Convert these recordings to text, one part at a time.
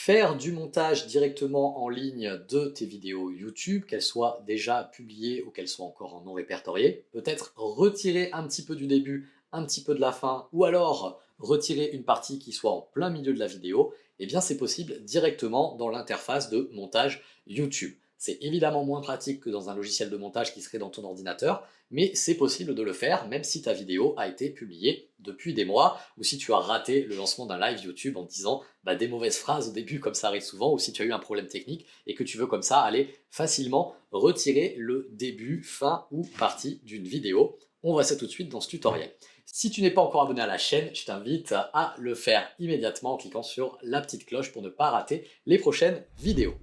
Faire du montage directement en ligne de tes vidéos YouTube, qu'elles soient déjà publiées ou qu'elles soient encore en non répertoriées, peut-être retirer un petit peu du début, un petit peu de la fin, ou alors retirer une partie qui soit en plein milieu de la vidéo, eh bien c'est possible directement dans l'interface de montage YouTube. C'est évidemment moins pratique que dans un logiciel de montage qui serait dans ton ordinateur, mais c'est possible de le faire même si ta vidéo a été publiée depuis des mois, ou si tu as raté le lancement d'un live YouTube en te disant des mauvaises phrases au début, comme ça arrive souvent, ou si tu as eu un problème technique et que tu veux comme ça aller facilement retirer le début, fin ou partie d'une vidéo. On voit ça tout de suite dans ce tutoriel. Si tu n'es pas encore abonné à la chaîne, je t'invite à le faire immédiatement en cliquant sur la petite cloche pour ne pas rater les prochaines vidéos.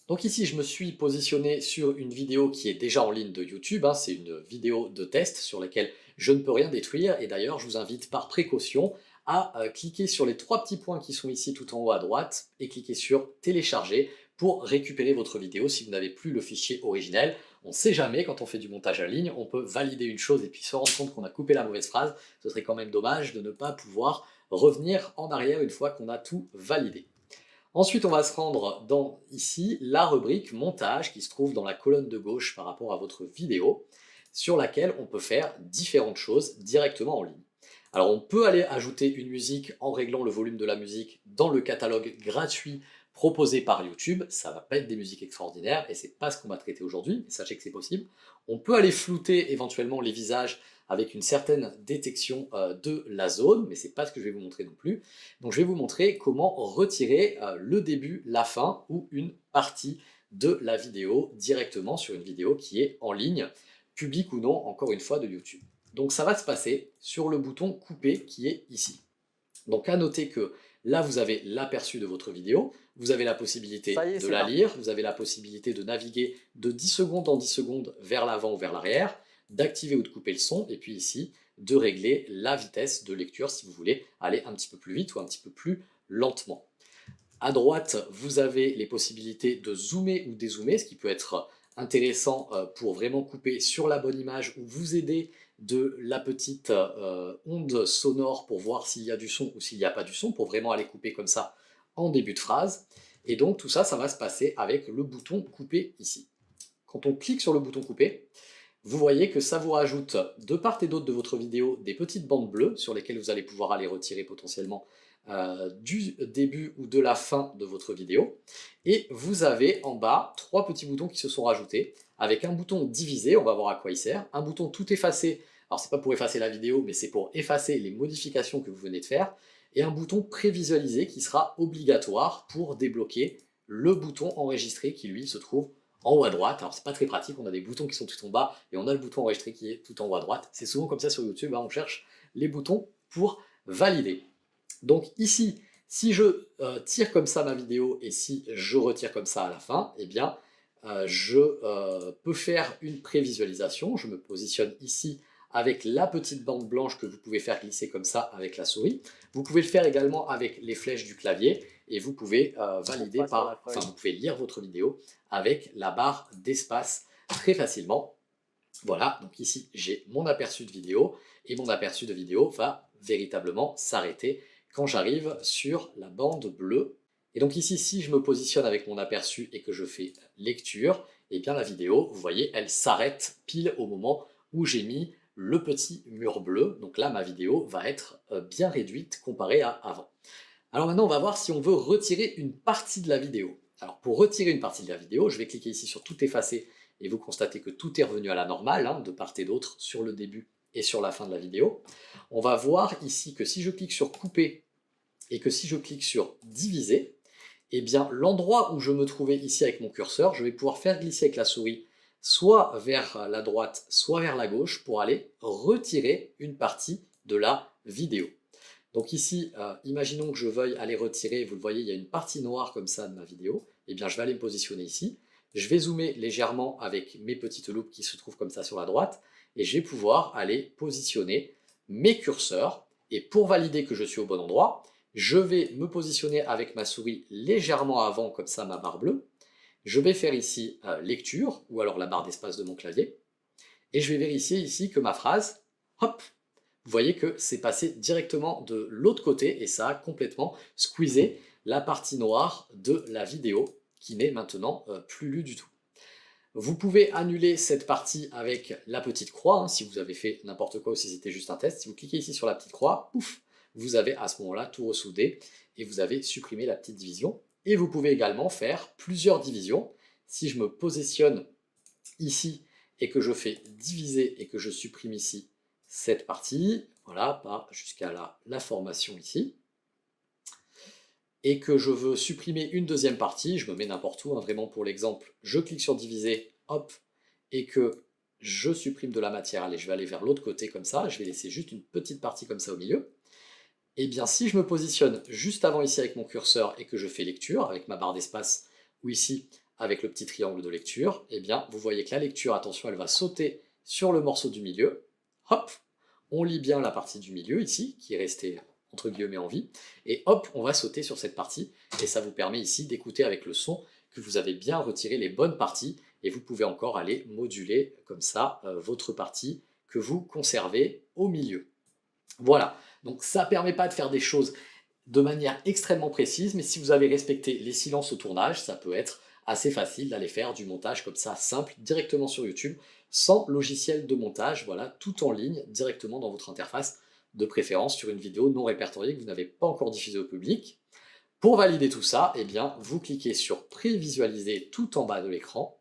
Donc ici, je me suis positionné sur une vidéo qui est déjà en ligne de YouTube. C'est une vidéo de test sur laquelle je ne peux rien détruire. Et d'ailleurs, je vous invite par précaution à cliquer sur les trois petits points qui sont ici tout en haut à droite et cliquer sur télécharger pour récupérer votre vidéo si vous n'avez plus le fichier originel. On ne sait jamais, quand on fait du montage en ligne, on peut valider une chose et puis se rendre compte qu'on a coupé la mauvaise phrase. Ce serait quand même dommage de ne pas pouvoir revenir en arrière une fois qu'on a tout validé. Ensuite, on va se rendre dans ici la rubrique montage qui se trouve dans la colonne de gauche par rapport à votre vidéo, sur laquelle on peut faire différentes choses directement en ligne. Alors on peut aller ajouter une musique en réglant le volume de la musique dans le catalogue gratuit proposé par YouTube. Ça va pas être des musiques extraordinaires et c'est pas ce qu'on va traiter aujourd'hui, mais sachez que c'est possible. On peut aller flouter éventuellement les visages avec une certaine détection de la zone, mais c'est pas ce que je vais vous montrer non plus. Donc je vais vous montrer comment retirer le début, la fin ou une partie de la vidéo directement sur une vidéo qui est en ligne, publique ou non, encore une fois, de YouTube. Donc ça va se passer sur le bouton couper qui est ici. Donc à noter que là vous avez l'aperçu de votre vidéo, vous avez la possibilité Ça y est, de c'est la parti. lire, vous avez la possibilité de naviguer de 10 secondes en 10 secondes vers l'avant ou vers l'arrière, d'activer ou de couper le son, et puis ici de régler la vitesse de lecture si vous voulez aller un petit peu plus vite ou un petit peu plus lentement. À droite, vous avez les possibilités de zoomer ou dézoomer, ce qui peut être intéressant pour vraiment couper sur la bonne image ou vous aider de la petite onde sonore pour voir s'il y a du son ou s'il n'y a pas du son, pour vraiment aller couper comme ça en début de phrase. Et donc tout ça, ça va se passer avec le bouton couper ici. Quand on clique sur le bouton couper, vous voyez que ça vous rajoute de part et d'autre de votre vidéo des petites bandes bleues sur lesquelles vous allez pouvoir aller retirer potentiellement du début ou de la fin de votre vidéo. Et vous avez en bas trois petits boutons qui se sont rajoutés avec un bouton diviser, on va voir à quoi il sert, un bouton tout effacer, alors c'est pas pour effacer la vidéo mais c'est pour effacer les modifications que vous venez de faire, et un bouton prévisualiser qui sera obligatoire pour débloquer le bouton enregistrer qui lui se trouve en haut à droite. Alors c'est pas très pratique, on a des boutons qui sont tout en bas et on a le bouton enregistrer qui est tout en haut à droite. C'est souvent comme ça sur YouTube, on cherche les boutons pour valider. Donc ici, si je tire comme ça ma vidéo et si je retire comme ça à la fin, eh bien je peux faire une prévisualisation. Je me positionne ici avec la petite bande blanche que vous pouvez faire glisser comme ça avec la souris. Vous pouvez le faire également avec les flèches du clavier et vous pouvez On valider passe sur la par, enfin feuille. vous pouvez lire votre vidéo avec la barre d'espace très facilement. Voilà, donc ici j'ai mon aperçu de vidéo et mon aperçu de vidéo va véritablement s'arrêter quand j'arrive sur la bande bleue. Et donc ici, si je me positionne avec mon aperçu et que je fais lecture, et bien la vidéo, vous voyez, elle s'arrête pile au moment où j'ai mis le petit mur bleu. Donc là, ma vidéo va être bien réduite comparée à avant. Alors maintenant, on va voir si on veut retirer une partie de la vidéo. Alors pour retirer une partie de la vidéo, je vais cliquer ici sur tout effacer et vous constatez que tout est revenu à la normale, de part et d'autre, sur le début et sur la fin de la vidéo. On va voir ici que si je clique sur couper et que si je clique sur diviser, eh bien l'endroit où je me trouvais ici avec mon curseur, je vais pouvoir faire glisser avec la souris soit vers la droite, soit vers la gauche pour aller retirer une partie de la vidéo. Donc ici, imaginons que je veuille aller retirer, vous le voyez, il y a une partie noire comme ça de ma vidéo, eh bien je vais aller me positionner ici, je vais zoomer légèrement avec mes petites loupes qui se trouvent comme ça sur la droite, et je vais pouvoir aller positionner mes curseurs, et pour valider que je suis au bon endroit, je vais me positionner avec ma souris légèrement avant, comme ça ma barre bleue, je vais faire ici lecture, ou alors la barre d'espace de mon clavier, et je vais vérifier ici que ma phrase, hop, vous voyez que c'est passé directement de l'autre côté et ça a complètement squeezé la partie noire de la vidéo qui n'est maintenant plus lue du tout. Vous pouvez annuler cette partie avec la petite croix, hein, si vous avez fait n'importe quoi ou si c'était juste un test. Si vous cliquez ici sur la petite croix, pouf, vous avez à ce moment-là tout ressoudé et vous avez supprimé la petite division. Et vous pouvez également faire plusieurs divisions. Si je me positionne ici et que je fais diviser et que je supprime ici cette partie, voilà, pas jusqu'à la formation ici, et que je veux supprimer une deuxième partie, je me mets n'importe où, hein, vraiment pour l'exemple, je clique sur diviser, hop, et que je supprime de la matière, allez, je vais aller vers l'autre côté comme ça, je vais laisser juste une petite partie comme ça au milieu. Et bien si je me positionne juste avant ici avec mon curseur et que je fais lecture, avec ma barre d'espace, ou ici avec le petit triangle de lecture, et bien vous voyez que la lecture, attention, elle va sauter sur le morceau du milieu, hop, on lit bien la partie du milieu ici, qui est restée entre guillemets en vie, et hop, on va sauter sur cette partie, et ça vous permet ici d'écouter avec le son que vous avez bien retiré les bonnes parties, et vous pouvez encore aller moduler comme ça votre partie que vous conservez au milieu. Voilà, donc ça ne permet pas de faire des choses de manière extrêmement précise, mais si vous avez respecté les silences au tournage, ça peut être assez facile d'aller faire du montage comme ça, simple, directement sur YouTube, sans logiciel de montage, voilà, tout en ligne, directement dans votre interface, de préférence sur une vidéo non répertoriée que vous n'avez pas encore diffusée au public. Pour valider tout ça, eh bien, vous cliquez sur prévisualiser tout en bas de l'écran,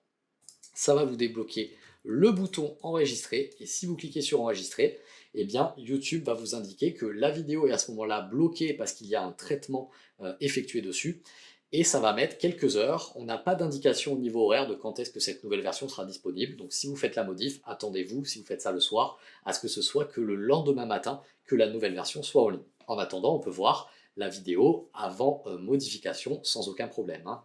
ça va vous débloquer le bouton enregistrer, et si vous cliquez sur enregistrer, eh bien YouTube va vous indiquer que la vidéo est à ce moment-là bloquée parce qu'il y a un traitement effectué dessus, et ça va mettre quelques heures. On n'a pas d'indication au niveau horaire de quand est-ce que cette nouvelle version sera disponible, donc si vous faites la modif, attendez-vous, si vous faites ça le soir, à ce que ce soit que le lendemain matin que la nouvelle version soit en ligne. En attendant, on peut voir la vidéo avant modification sans aucun problème, hein.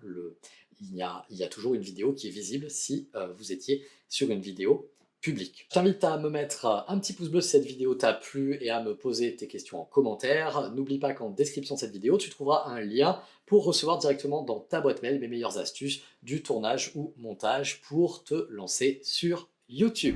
Il y a toujours une vidéo qui est visible si vous étiez sur une vidéo publique. Je t'invite à me mettre un petit pouce bleu si cette vidéo t'a plu et à me poser tes questions en commentaire. N'oublie pas qu'en description de cette vidéo, tu trouveras un lien pour recevoir directement dans ta boîte mail mes meilleures astuces du tournage ou montage pour te lancer sur YouTube.